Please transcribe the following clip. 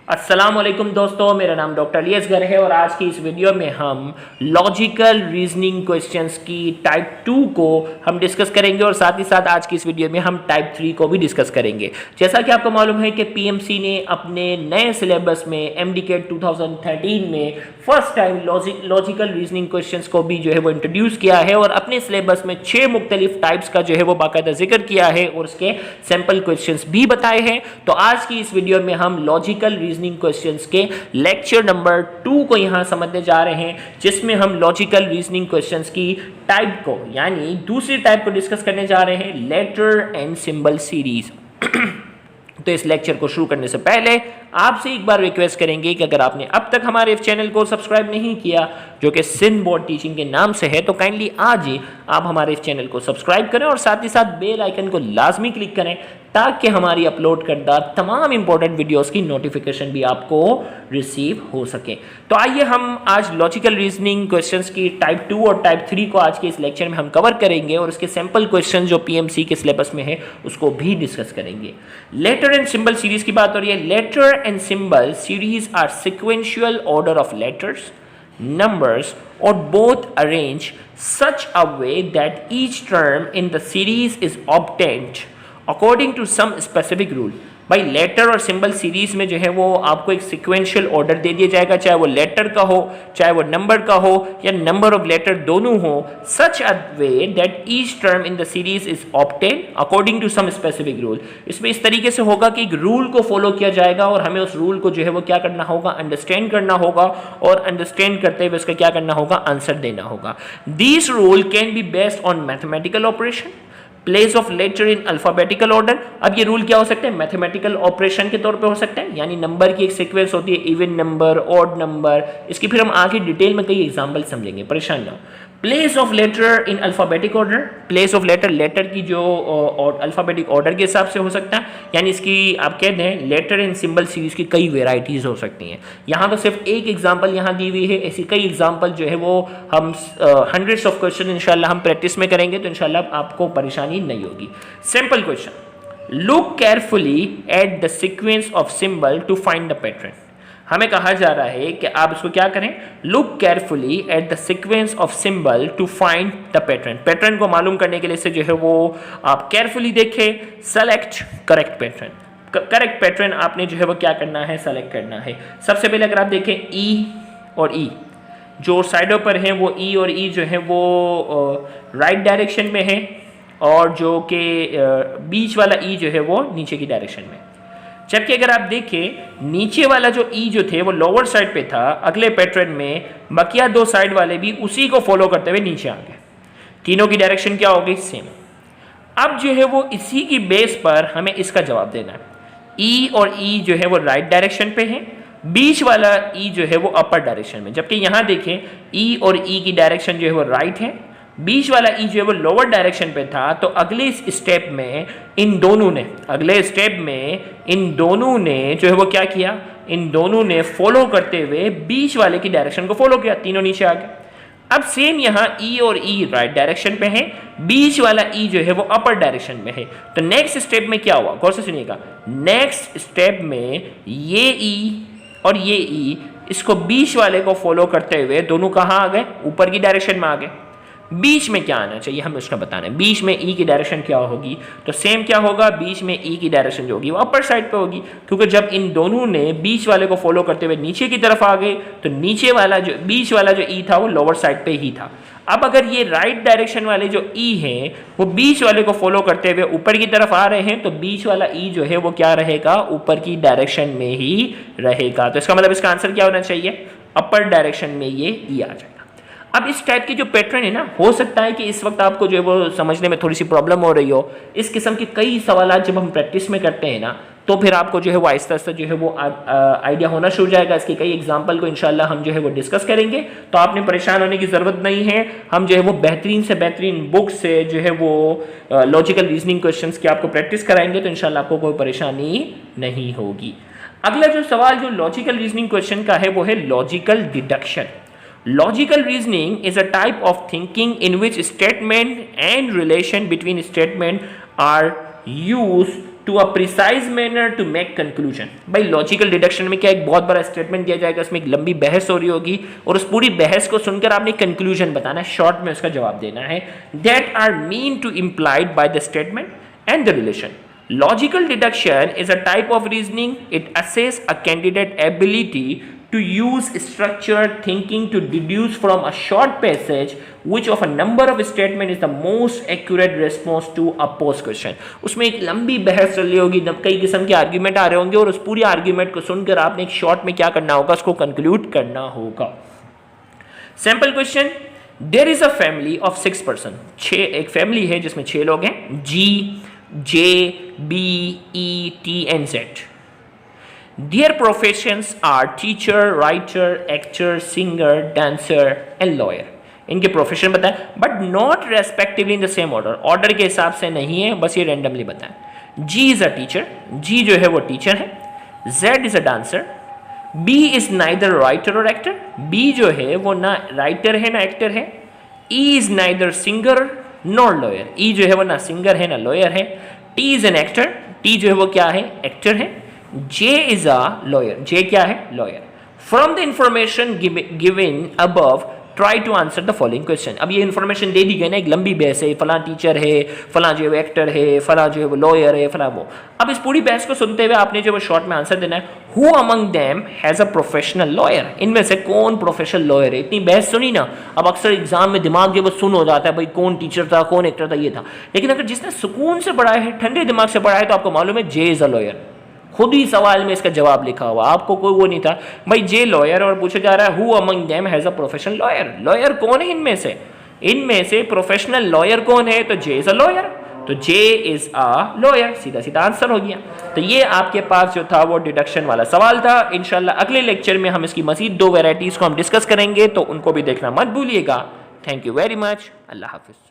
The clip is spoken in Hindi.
अस्सलाम वालेकुम दोस्तों, मेरा नाम डॉक्टर अलियसगर है और आज की इस वीडियो में हम लॉजिकल रीजनिंग क्वेश्चंस की टाइप 2 को हम डिस्कस करेंगे और साथ ही साथ आज की इस वीडियो में हम टाइप 3 को भी डिस्कस करेंगे। जैसा कि आपको मालूम है कि पीएमसी ने अपने नए सिलेबस में एमडीकेट 2013 में first time logical reasoning questions को भी जो है वो इंट्रोड्यूस किया है और अपने सिलेबस में 6 मुख्तलिफ टाइप्स का जो है वो बाकायदा जिक्र किया है और उसके सैम्पल क्वेश्चंस भी बताए हैं। तो आज की इस वीडियो में हम लॉजिकल रीजनिंग क्वेश्चंस के लेक्चर नंबर 2 को यहां समझने जा रहे हैं, जिसमें हम लॉजिकल रीजनिंग क्वेश्चंस की टाइप को यानी दूसरी टाइप को डिस्कस करने जा रहे हैं, लेटर एंड सिंबल सीरीज। तो इस लेक्चर को शुरू करने से पहले आपसे एक बार रिक्वेस्ट करेंगे कि अगर आपने अब तक हमारे इस चैनल को सब्सक्राइब नहीं किया जो कि सिंध बोर्ड टीचिंग के नाम से है, तो काइंडली आज ही आप हमारे इस चैनल को सब्सक्राइब करें और साथ ही साथ बेल आइकन को लाजमी क्लिक करें ताकि हमारी अपलोड करदा तमाम इंपॉर्टेंट वीडियोस की नोटिफिकेशन भी आपको रिसीव हो सके। तो आइए हम आज लॉजिकल रीजनिंग क्वेश्चंस की टाइप 2 और टाइप 3 को आज के इस लेक्चर में हम कवर करेंगे और उसके सैंपल क्वेश्चन जो पीएमसी के सिलेबस में है उसको भी डिस्कस करेंगे। लेटर एंड सिंबल सीरीज की बात हो रही है। Letter and symbol series are sequential order of letters, numbers or both arranged such a way that each term in the series is obtained according to some specific rule। भाई लेटर और सिंबल सीरीज में जो है वो आपको एक सिक्वेंशियल ऑर्डर दे दिया जाएगा, चाहे वो लेटर का हो चाहे वो नंबर का हो या नंबर ऑफ लेटर दोनों हो, such a way that each term in the series is obtain according to some specific rule. इसमें इस तरीके से होगा कि एक रूल को फॉलो किया जाएगा और हमें उस रूल को जो है वो क्या करना होगा, अंडरस्टैंड करना होगा और अंडरस्टैंड करते हुए उसका क्या करना होगा, आंसर देना होगा। This rule can be based on mathematical operation, place of letter in alphabetical order. अब ये रूल क्या हो सकते हैं, मैथमेटिकल ऑपरेशन के तौर पे हो सकते हैं, यानी नंबर की एक सीक्वेंस होती है, इवन नंबर, ऑड नंबर। इसकी फिर हम आगे डिटेल में कई एग्जांपल समझेंगे, परेशान ना हो। Place of letter in alphabetic order, place of letter letter की जो अल्फाबेटिक ऑर्डर के हिसाब से हो सकता है, यानी इसकी आप कह दें लेटर एंड सिंबल सीरीज की कई वेराइटीज हो सकती हैं। यहाँ तो सिर्फ एक एग्जांपल यहाँ दी हुई है, ऐसी कई एग्जांपल जो है वो हम हंड्रेड्स ऑफ क्वेश्चन इंशाल्लाह हम प्रैक्टिस में करेंगे तो इंशाल्लाह आपको परेशानी नहीं होगी। Simple question, look carefully at the sequence of symbol to find the pattern. हमें कहा जा रहा है कि आप इसको क्या करें, look carefully at the sequence of symbol to find the pattern. Pattern को मालूम करने के लिए से जो है वो आप केयरफुली देखें, select correct pattern. Correct pattern आपने जो है वो क्या करना है, सेलेक्ट करना है। सबसे पहले अगर आप देखें ई और ई जो साइडों पर हैं, वो ई और ई जो है वो राइट डायरेक्शन में है और जो कि बीच वाला ई जो है वो नीचे की डायरेक्शन में। जबकि अगर आप देखें नीचे वाला जो ई जो थे वो लोअर साइड पे था, अगले पैटर्न में बकिया दो साइड वाले भी उसी को फॉलो करते हुए नीचे आ गए। तीनों की डायरेक्शन क्या होगी, सेम। अब जो है वो इसी की बेस पर हमें इसका जवाब देना है। ई और ई जो है वो राइट डायरेक्शन पे है, बीच वाला ई जो है वो अपर डायरेक्शन में। जबकि यहाँ देखें ई और ई की डायरेक्शन जो है वो राइट है, बीच वाला ई जो है वो लोअर डायरेक्शन पे था। तो अगले स्टेप में इन दोनों ने जो है वो क्या किया, इन दोनों ने फॉलो करते हुए बीच वाले की डायरेक्शन को फॉलो किया, तीनों नीचे आ गए। अब सेम यहाँ ई और ई राइट डायरेक्शन पे है, बीच वाला ई जो है वो अपर डायरेक्शन में है। तो नेक्स्ट स्टेप में क्या हुआ, गौर से सुनिएगा। नेक्स्ट स्टेप में ये ई और ये ई इसको बीच वाले को फॉलो करते हुए दोनों कहाँ आ गए, ऊपर की डायरेक्शन में आ गए। बीच में क्या आना चाहिए हमें उसका बताना है। बीच में ई की डायरेक्शन क्या होगी, तो सेम क्या होगा, बीच में ई की डायरेक्शन जो होगी वो अपर साइड पे होगी, क्योंकि जब इन दोनों ने बीच वाले को फॉलो करते हुए नीचे की तरफ आ गए तो नीचे वाला जो बीच वाला जो ई था वो लोअर साइड पे ही था। अब अगर ये राइट डायरेक्शन वाले जो ई हैं वो बीच वाले को फॉलो करते हुए ऊपर की तरफ आ रहे हैं, तो बीच वाला ई जो है वो क्या रहेगा, ऊपर की डायरेक्शन में ही रहेगा। तो इसका मतलब इसका आंसर क्या होना चाहिए, अपर डायरेक्शन में ये ई आ जाएगा। अब इस टाइप की जो पैटर्न है ना, हो सकता है कि इस वक्त आपको जो है वो समझने में थोड़ी सी प्रॉब्लम हो रही हो। इस किस्म के कई सवाल जब हम प्रैक्टिस में करते हैं ना, तो फिर आपको जो है वो आहिस्ता आहिस्ता जो है वो आइडिया होना शुरू हो जाएगा। इसके कई एग्जांपल को इंशाल्लाह हम जो है वो डिस्कस करेंगे, तो आपने परेशान होने की ज़रूरत नहीं है। हम जो है वो बेहतरीन से बेहतरीन बुक से जो है वो लॉजिकल रीजनिंग क्वेश्चंस की आपको प्रैक्टिस कराएंगे, तो इंशाल्लाह आपको कोई परेशानी नहीं होगी। अगला जो सवाल जो लॉजिकल रीजनिंग क्वेश्चन का है वो है logical deduction. Logical reasoning is a type of thinking in which statement and relation between statement are used to a precise manner to make conclusion. भाई लॉजिकल डिडक्शन में क्या एक बहुत बड़ा स्टेटमेंट दिया जाएगा, उसमें एक लंबी बहस हो रही होगी और उस पूरी बहस को सुनकर आपने कंक्लूजन बताना है, शॉर्ट में उसका जवाब देना है। That are mean to implied by the statement and the relation. Logical deduction is a type of reasoning. It assesses a candidate's ability to use structured thinking to deduce from a short passage which of a number of statements is the most accurate response to a posed question. उसमें एक लंबी बहस चल रही होगी, कई किस्म के आर्ग्यूमेंट आ रहे होंगे और उस पूरी आर्ग्यूमेंट को सुनकर आपने एक शॉर्ट में क्या करना होगा, उसको कंक्लूड करना होगा। Sample question, there is a family of 6 person. एक फैमिली है जिसमें 6 लोग हैं, G, J, B, E, T and Z. Their professions are teacher, writer, actor, singer, dancer and lawyer. इनके प्रोफेशन बताएं but not respectively in the same order, order के हिसाब से नहीं है, बस ये रैंडमली बताएं। G is a teacher, G जो है वो टीचर है। Z is a dancer. B is neither writer और एक्टर, B जो है वो ना राइटर है ना एक्टर है। E is neither singer not lawyer, E जो है वो ना सिंगर है ना लॉयर है। T is an actor, T जो है वो क्या है, एक्टर है। जे इज अ लॉयर, जे क्या है, lawyer. From the information given above try to answer the following question. अब ये इन्फॉर्मेशन दे दी गई ना, एक लंबी बहस है, फला टीचर है, फला जो है वो एक्टर है, फला जो है वो लॉयर है, फला वो। अब इस पूरी बहस को सुनते हुए आपने जो वो शॉर्ट में आंसर देना है, who among them has a professional lawyer. इनमें से कौन प्रोफेशनल लॉयर है। इतनी बहस सुनी ना, अब अक्सर एग्जाम में दिमाग जो वो सुन हो जाता है, भाई कौन टीचर था, कौन एक्टर था, ये था। लेकिन अगर जिसने सुकून से पढ़ा है, ठंडे दिमाग से पढ़ा है, तो आपको मालूम है जे इज अ लॉयर। खुद ही सवाल में इसका जवाब लिखा हुआ, आपको कोई वो नहीं था भाई जे लॉयर, और पूछा जा रहा है who among them has a professional lawyer. Lawyer कौन है इनमें से, इनमें से प्रोफेशनल लॉयर कौन है, तो जे इज अ लॉयर, तो जे इज अ लॉयर, सीधा सीधा आंसर हो गया। तो ये आपके पास जो था वो डिडक्शन वाला सवाल था। इंशाल्लाह अगले लेक्चर में हम इसकी मजीद 2 वैरायटीज को हम डिस्कस करेंगे, तो उनको भी देखना मत भूलिएगा। Thank you very much, Allah Hafiz.